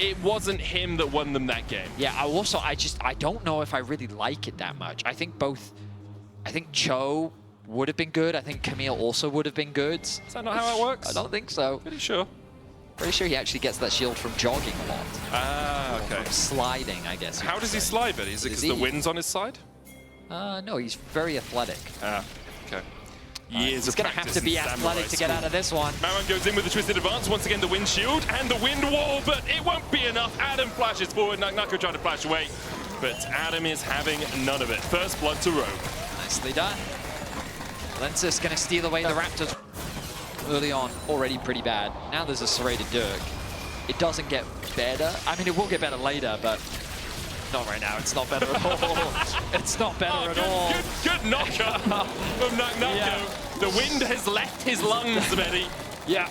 it wasn't him that won them that game. Yeah, I don't know if I really like it that much. I think Cho would have been good. I think Camille also would have been good. Is that not how it works? I don't think so. Pretty sure. Pretty sure he actually gets that shield from jogging a lot. Ah, okay. From sliding, I guess. How does he slide, Betty? Is it because the wind's on his side? No, he's very athletic. Ah, okay. Years He's going to have to be athletic to get out of this one. Mauang goes in with the twisted advance. Once again, the wind shield and the wind wall, but it won't be enough. Adam flashes forward. Nako trying to flash away, but Adam is having none of it. First blood to Rogue. Nicely done. Lensis going to steal away the Raptors early on. Already pretty bad. Now there's a serrated Dirk. It doesn't get better. I mean, it will get better later, but not right now. It's not better at all. It's not better at all. Good knocker from Nako. Yeah. The wind has left his lungs, Betty. Yeah.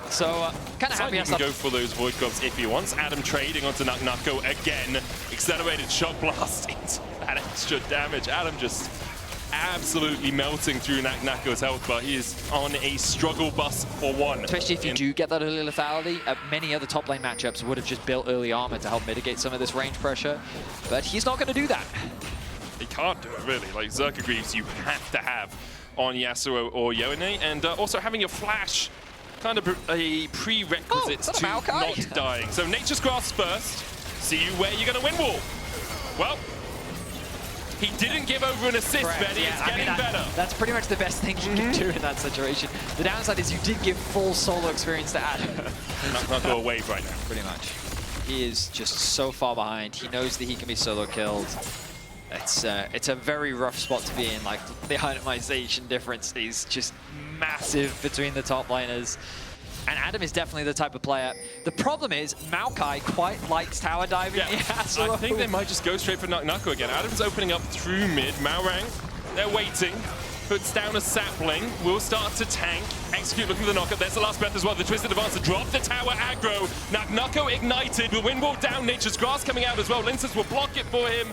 So, kind of happy he can go for those Void Gloves if he wants. Adam trading onto Nako again. Accelerated Shock Blast into that extra damage. Adam just absolutely melting through Nako's health, but he is on a struggle bus for one. Especially if you do get that early lethality, many other top lane matchups would have just built early armor to help mitigate some of this range pressure, but he's not going to do that. He can't do it, really. Like, Zerka Greaves you have to have on Yasuo or Yone, and also having your flash kind of a prerequisite to not dying. So Nature's Grasp first. See you where you're going to win wall. Well, he didn't give over an assist, Betty. It's getting better. That's pretty much the best thing you can do in that situation. The downside is you did give full solo experience to Adam. Not go away right now. Pretty much. He is just so far behind. He knows that he can be solo killed. It's a very rough spot to be in. Like, the itemization difference is just massive between the top laners. And Adam is definitely the type of player. The problem is, Maokai quite likes tower diving. Yeah, I think they might just go straight for Nako again. Adam's opening up through mid. Mauang, they're waiting. Puts down a sapling. Will start to tank. Execute looking for the knockup. There's the last breath as well. The twisted advance to drop the tower aggro. Nako ignited. The wind wall down. Nature's Grass coming out as well. Linces will block it for him.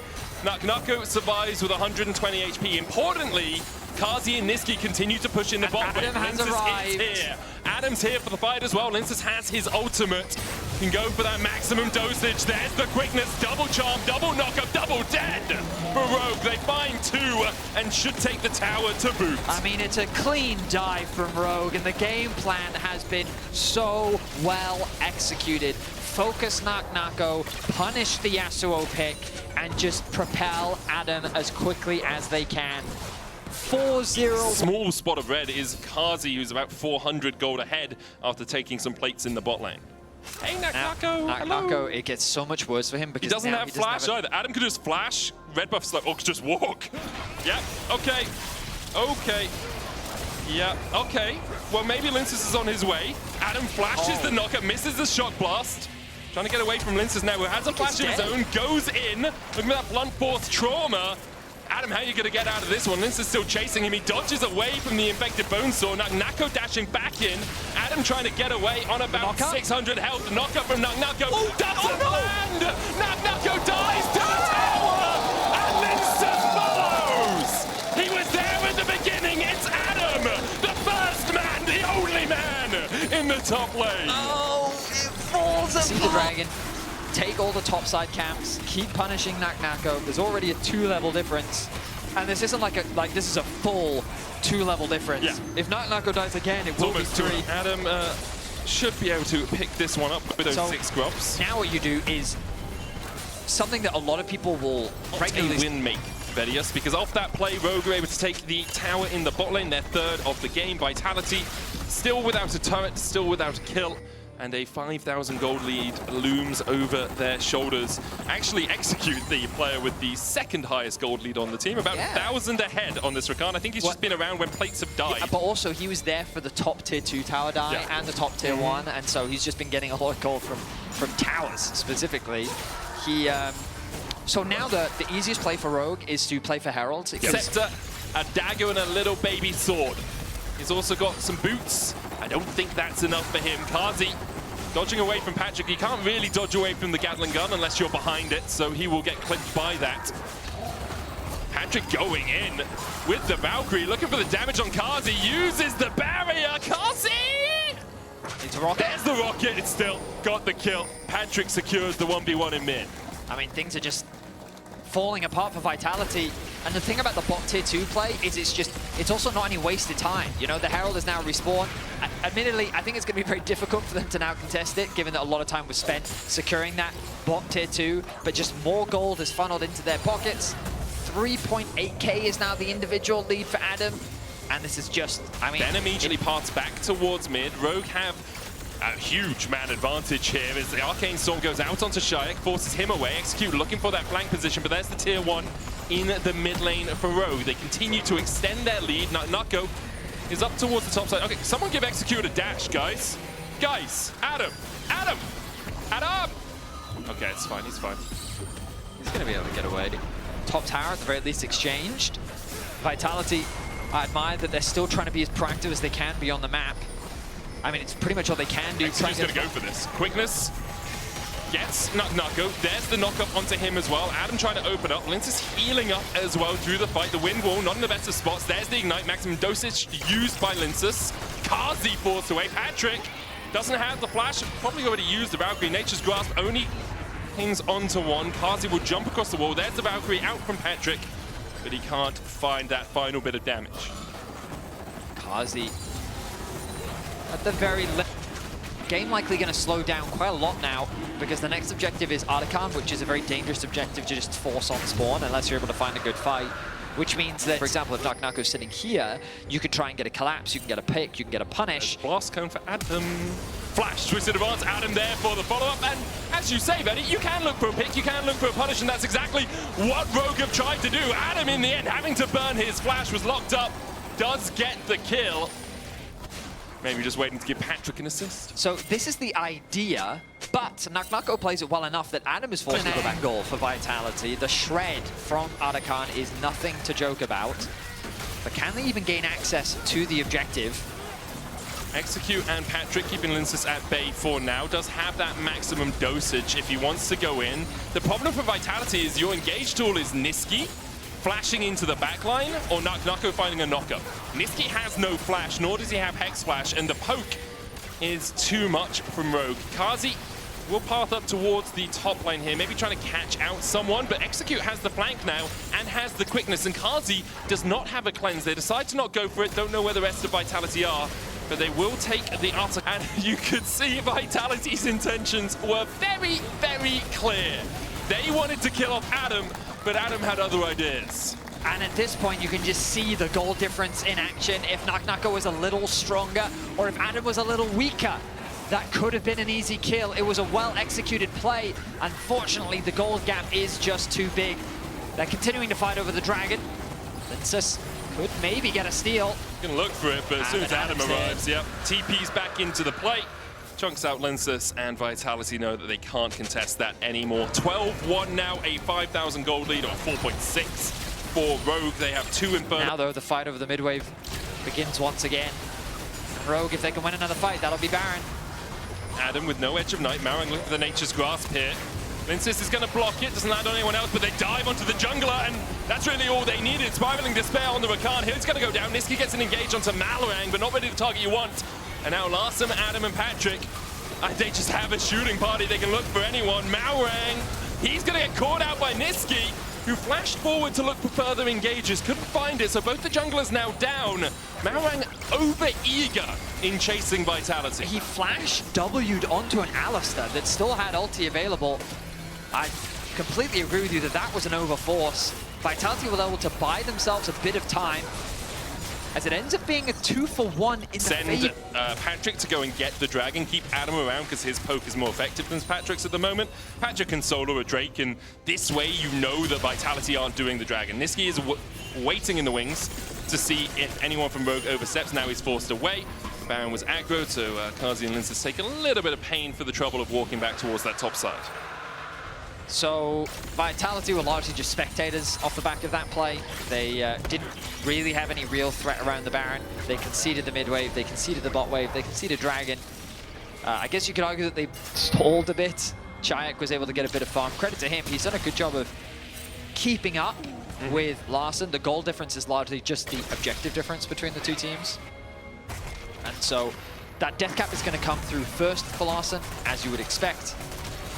Nako survives with 120 HP. Importantly, Kazi and Niski continue to push in the bot. Adam has arrived. Here. Adam's here for the fight as well. Linces has his ultimate. Can go for that maximum dosage. There's the quickness. Double charm, double knockup, double dead for Rogue. They find two and should take the tower to boot. I mean, it's a clean dive from Rogue, and the game plan has been so well executed. Focus Nako, punish the Yasuo pick, and just propel Adam as quickly as they can. 4-0. Small spot of red is Kazi, who's about 400 gold ahead after taking some plates in the bot lane. Hey, Nako, Nako, it gets so much worse for him because he doesn't have flash either. Adam could just flash, red buff's like, or could just walk. Yeah, okay. Yeah, okay. Well, maybe Linces is on his way. Adam flashes the knockup, misses the shock blast. Trying to get away from Linces now, who has a flash of his own, goes in. Looking at that blunt force trauma. Adam, how are you going to get out of this one? Linces still chasing him. He dodges away from the infected Bonesaw. Nako dashing back in. Adam trying to get away on about 600 health. Knockup from Nako. Doesn't land! Nako dies to the tower! And Linces follows! He was there at the beginning. It's Adam! The first man, the only man in the top lane. Oh, it falls apart. See the dragon. Take all the topside camps, keep punishing Nako. There's already a 2-level difference, and this isn't this is a full 2-level difference. Yeah. If Nako dies again, it will be 3. Adam should be able to pick this one up with those 6 grubs. Now what you do is something that a lot of people will regularly win make Vedius, because off that play, Rogue are able to take the tower in the bot lane, their 3rd of the game. Vitality still without a turret, still without a kill. And a 5,000 gold lead looms over their shoulders. Actually execute the player with the 2nd highest gold lead on the team, about 1,000 ahead on this Rakan. I think he's just been around when plates have died. Yeah, but also he was there for the top tier 2 tower die and the top tier 1, and so he's just been getting a lot of gold from towers specifically. He so now the easiest play for Rogue is to play for Herald. Scepter, a dagger and a little baby sword. He's also got some boots. I don't think that's enough for him. Kazi dodging away from Patrick. You can't really dodge away from the Gatling gun unless you're behind it, so he will get clipped by that. Patrick going in with the Valkyrie, looking for the damage on Kazi, uses the barrier. Kazi! It's the rocket. There's the rocket. It's still got the kill. Patrick secures the 1v1 in mid. I mean, things are just falling apart for Vitality. And the thing about the bot tier 2 play is it's also not any wasted time. You know, the Herald is now respawned. Admittedly, I think it's going to be very difficult for them to now contest it, given that a lot of time was spent securing that bot tier 2, but just more gold is funneled into their pockets. 3.8k is now the individual lead for Adam. And this is just, I mean... Then immediately parts back towards mid. Rogue have a huge man advantage here as the Arcane Storm goes out onto Shayak, forces him away. Execute looking for that flank position, but there's the tier 1 in the mid lane for Rogue. They continue to extend their lead. Nutko is up towards the top side. Okay, someone give Execute a dash, guys. Guys, Adam! Adam! Adam! Okay, it's fine, he's fine. He's going to be able to get away. Top tower, at the very least, exchanged. Vitality, I admire that they're still trying to be as proactive as they can be on the map. I mean, it's pretty much all they can do. Execute's going to go for this. Quickness. Gets Nutko. There's the knock-up onto him as well. Adam trying to open up. Lince is healing up as well through the fight. The wind wall, not in the best of spots. There's the ignite. Maximum dosage used by Lince. Kazi forced away. Patrick doesn't have the flash. Probably already used the Valkyrie. Nature's Grasp only pings onto one. Kazi will jump across the wall. There's the Valkyrie out from Patrick, but he can't find that final bit of damage. Kazi at the very left. Game likely going to slow down quite a lot now because the next objective is Artican, which is a very dangerous objective to just force on spawn unless you're able to find a good fight. Which means that, for example, if Nutko's sitting here, you can try and get a collapse, you can get a pick, you can get a punish. Blast cone for Adam. Flash, twisted advance, Adam there for the follow-up. And as you say, Betty, you can look for a pick, you can look for a punish, and that's exactly what Rogue have tried to do. Adam, in the end, having to burn his flash, was locked up, does get the kill. Maybe just waiting to give Patrick an assist. So this is the idea, but Nutko plays it well enough that Adam is forced to go back goal for Vitality. The shred from Artican is nothing to joke about. But can they even gain access to the objective? Execute and Patrick keeping Lince at bay for now. Does have that maximum dosage if he wants to go in. The problem for Vitality is your engage tool is Niski flashing into the backline, or Nutko finding a knockup. Niski has no flash, nor does he have Hex Flash, and the poke is too much from Rogue. Kazi will path up towards the top lane here, maybe trying to catch out someone, but Execute has the flank now and has the quickness, and Kazi does not have a cleanse. They decide to not go for it, don't know where the rest of Vitality are, but they will take the Arctic, and you could see Vitality's intentions were very, very clear. They wanted to kill off Adam, but Adam had other ideas. And at this point, you can just see the goal difference in action. If Nutko was a little stronger, or if Adam was a little weaker, that could have been an easy kill. It was a well-executed play. Unfortunately, the gold gap is just too big. They're continuing to fight over the dragon. Lince could maybe get a steal. You can look for it, but as soon as Adam arrives, yep, TP's back into the play. Chunks out Lince, and Vitality know that they can't contest that anymore. 12-1 now, a 5,000 gold lead, or 4.6 for Rogue. They have 2 Inferno. Now, though, the fight over the mid-wave begins once again. Rogue, if they can win another fight, that'll be Baron. Adam with no Edge of Night. Marang looking for the Nature's Grasp here. Lince is going to block it, doesn't land on anyone else, but they dive onto the jungler, and that's really all they needed. Spiraling Despair on the Rakan here. It's going to go down. Niski gets an engage onto Malorang, but not really the target you want. And now Larson, Adam, and Patrick, they just have a shooting party. They can look for anyone. Malorang, he's going to get caught out by Niski, who flashed forward to look for further engages. Couldn't find it, so both the junglers now down. Malorang over-eager in chasing Vitality. He flash W'd onto an Alistar that still had ulti available. I completely agree with you that that was an overforce. Vitality were able to buy themselves a bit of time, as it ends up being a 2-for-1 in the Send Patrick to go and get the dragon, keep Adam around because his poke is more effective than Patrick's at the moment. Patrick can solo a Drake, and this way you know that Vitality aren't doing the dragon. Niski is waiting in the wings to see if anyone from Rogue oversteps. Now he's forced away. Baron was aggro, so Kazi and Lince take a little bit of pain for the trouble of walking back towards that top side. So Vitality were largely just spectators off the back of that play. They didn't really have any real threat around the Baron. They conceded the mid wave, they conceded the bot wave, they conceded Dragon. I guess you could argue that they stalled a bit. Shayak was able to get a bit of farm. Credit to him, he's done a good job of keeping up with Larson. The goal difference is largely just the objective difference between the two teams. And so that death cap is going to come through first for Larssen, as you would expect.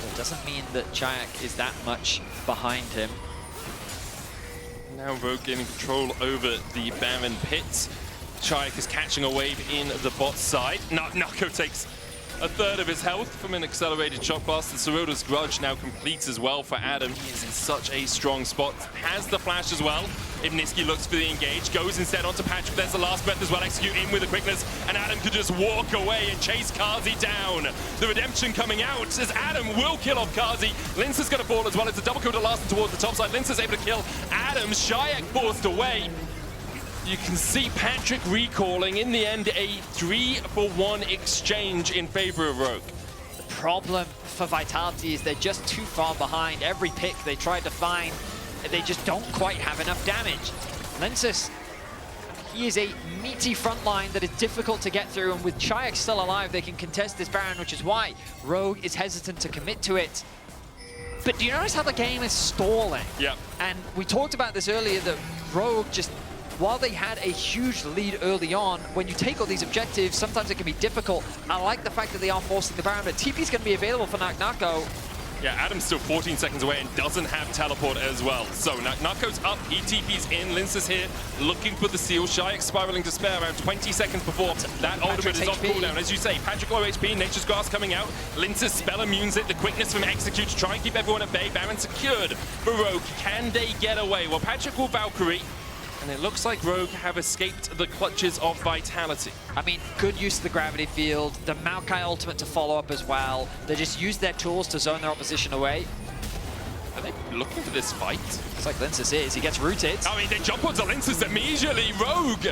But it doesn't mean that Chayak is that much behind him. Now Rogue gaining control over the Baron pit. Chayak is catching a wave in the bot side. Nako takes a third of his health from an accelerated shock blast. And Soroda's Grudge now complete as well for Adam. He is in such a strong spot. Has the flash as well. Ibniski looks for the engage, goes instead onto Patrick. There's the last breath as well, execute in with the quickness, and Adam could just walk away and chase Kazi down. The redemption coming out as Adam will kill off Kazi. Lince is going to fall as well. It's a double kill to Larssen towards the top side. Lince is able to kill Adam. Shayak forced away. You can see Patrick recalling. In the end, a 3-for-1 exchange in favor of Rogue. The problem for Vitality is they're just too far behind. Every pick they tried to find, they just don't quite have enough damage. Lensis, he is a meaty front line that is difficult to get through, and with Chayak still alive, they can contest this Baron, which is why Rogue is hesitant to commit to it. But do you notice how the game is stalling? Yeah. And we talked about this earlier, that Rogue just, while they had a huge lead early on, when you take all these objectives, sometimes it can be difficult. I like the fact that they are forcing the Baron, but TP's going to be available for Nako. Yeah, Adam's still 14 seconds away and doesn't have teleport as well. So Nako's up, he TP's in, Lince is here, looking for the seal. Shayak spiraling to spare around 20 seconds before that ultimate is off cooldown. As you say, Patrick low HP, Nature's Grass coming out. Lince's spell immunes it, the quickness from Execute to try and keep everyone at bay. Baron secured for Rogue. Can they get away? Well, Patrick will Valkyrie, and it looks like Rogue have escaped the clutches of Vitality. I mean, good use of the gravity field, the Maokai ultimate to follow up as well. They just use their tools to zone their opposition away. Are they looking for this fight? It's like Linces is, he gets rooted. I mean, they jump onto Linces immediately. Rogue,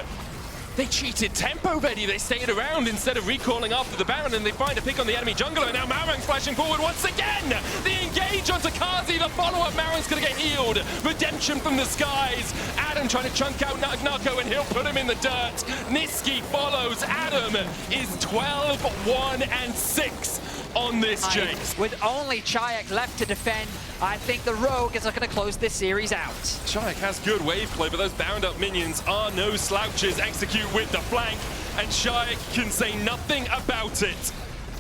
they cheated tempo ready. They stayed around instead of recalling after the Baron, and they find a pick on the enemy jungler. And now Marang's flashing forward once again. The engage onto Kazi. The follow-up, Marang's going to get healed. Redemption from the skies. Adam trying to chunk out Nako, and he'll put him in the dirt. Niski follows. Adam is 12-1-6 on this chase. With only Chayak left to defend, I think the Rogue is going to close this series out. Chayak has good wave play, but those bound-up minions are no slouches. Execute with the flank, and Chayak can say nothing about it.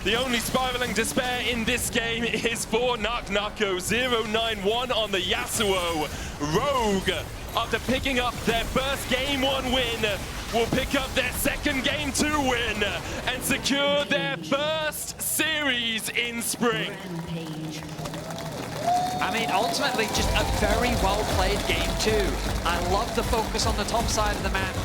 The only spiraling despair in this game is for Nako. 0-9-1 on the Yasuo. Rogue, after picking up their first Game 1 win, will pick up their second Game 2 win and secure their first series in spring. I mean, ultimately, just a very well-played Game 2. I love the focus on the top side of the map.